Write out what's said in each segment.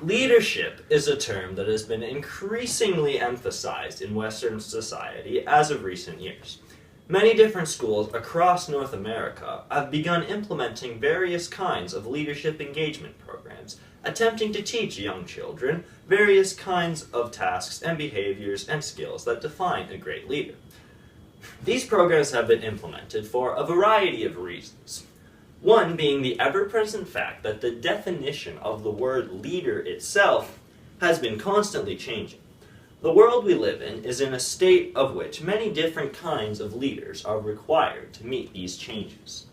Leadership is a term that has been increasingly emphasized in Western society as of recent years. Many different schools across North America have begun implementing various kinds of leadership engagement programs, attempting to teach young children various kinds of tasks and behaviors and skills that define a great leader. These programs have been implemented for a variety of reasons. One being the ever-present fact that the definition of the word leader itself has been constantly changing. The world we live in is in a state of which many different kinds of leaders are required to meet these changes.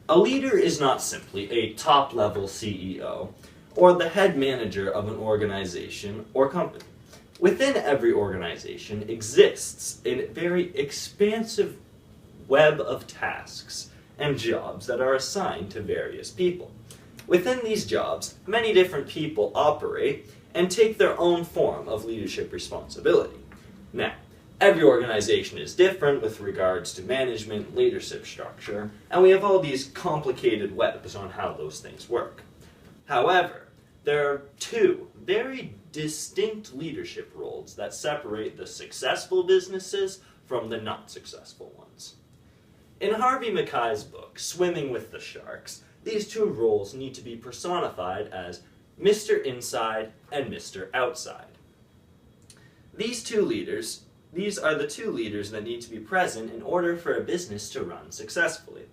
A leader is not simply a top-level CEO or the head manager of an organization or company. Within every organization exists a very expansive web of tasks and jobs that are assigned to various people. Within these jobs, many different people operate and take their own form of leadership responsibility. Now, every organization is different with regards to management, leadership structure, and we have all these complicated webs on how those things work. However, there are two very distinct leadership roles that separate the successful businesses from the not successful ones. In Harvey Mackay's book, Swimming with the Sharks, these two roles need to be personified as Mr. Inside and Mr. Outside. These are the two leaders that need to be present in order for a business to run successfully.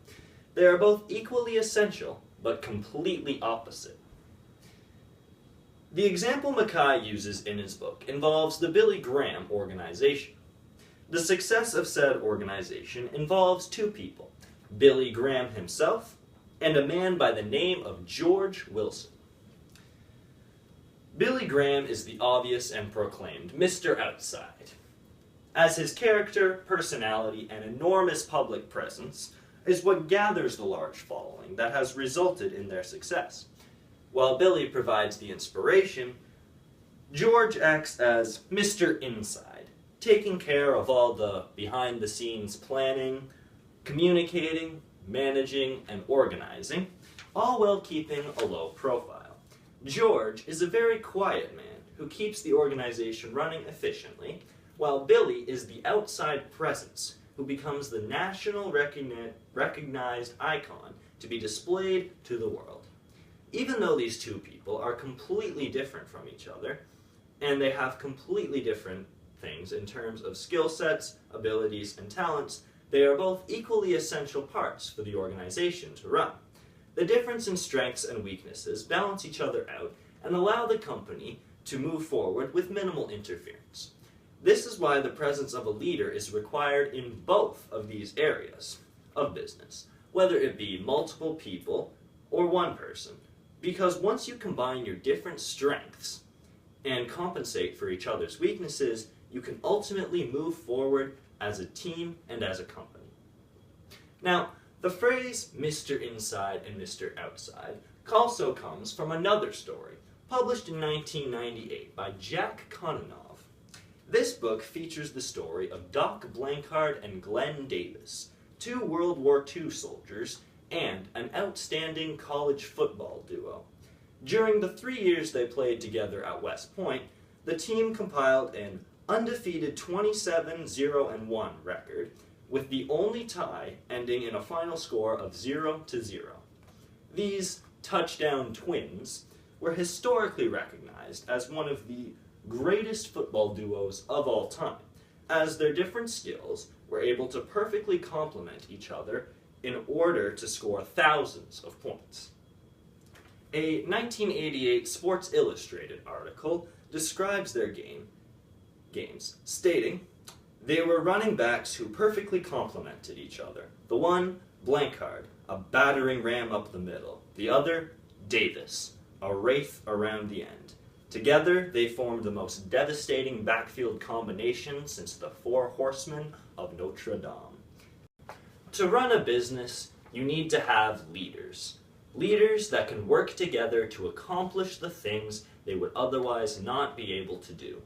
They are both equally essential, but completely opposite. The example Mackay uses in his book involves the Billy Graham organization. The success of said organization involves two people, Billy Graham himself and a man by the name of George Wilson. Billy Graham is the obvious and proclaimed Mr. Outside, as his character, personality, and enormous public presence is what gathers the large following that has resulted in their success. While Billy provides the inspiration, George acts as Mr. Inside, taking care of all the behind-the-scenes planning, communicating, managing, and organizing, all while keeping a low profile. George is a very quiet man who keeps the organization running efficiently, while Billy is the outside presence who becomes the national recognized icon to be displayed to the world. Even though these two people are completely different from each other, and they have completely different things in terms of skill sets, abilities, and talents, they are both equally essential parts for the organization to run. The difference in strengths and weaknesses balance each other out and allow the company to move forward with minimal interference. This is why the presence of a leader is required in both of these areas of business, whether it be multiple people or one person, because once you combine your different strengths and compensate for each other's weaknesses, you can ultimately move forward as a team and as a company. Now, the phrase Mr. Inside and Mr. Outside also comes from another story, published in 1998 by Jack Kononov. This book features the story of Doc Blanchard and Glenn Davis, two World War II soldiers and an outstanding college football duo. During the 3 years they played together at West Point, the team compiled an undefeated 27-0-1 record, with the only tie ending in a final score of 0-0. These touchdown twins were historically recognized as one of the greatest football duos of all time, as their different skills were able to perfectly complement each other in order to score thousands of points. A 1988 Sports Illustrated article describes their games, stating, "They were running backs who perfectly complemented each other. The one, Blanchard, a battering ram up the middle. The other, Davis, a wraith around the end. Together, they formed the most devastating backfield combination since the Four Horsemen of Notre Dame." To run a business, you need to have leaders. Leaders that can work together to accomplish the things they would otherwise not be able to do.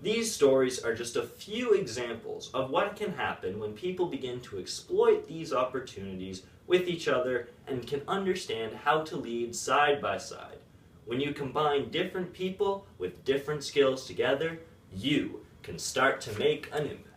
These stories are just a few examples of what can happen when people begin to exploit these opportunities with each other and can understand how to lead side by side, When you combine different people with different skills together, you can start to make an impact.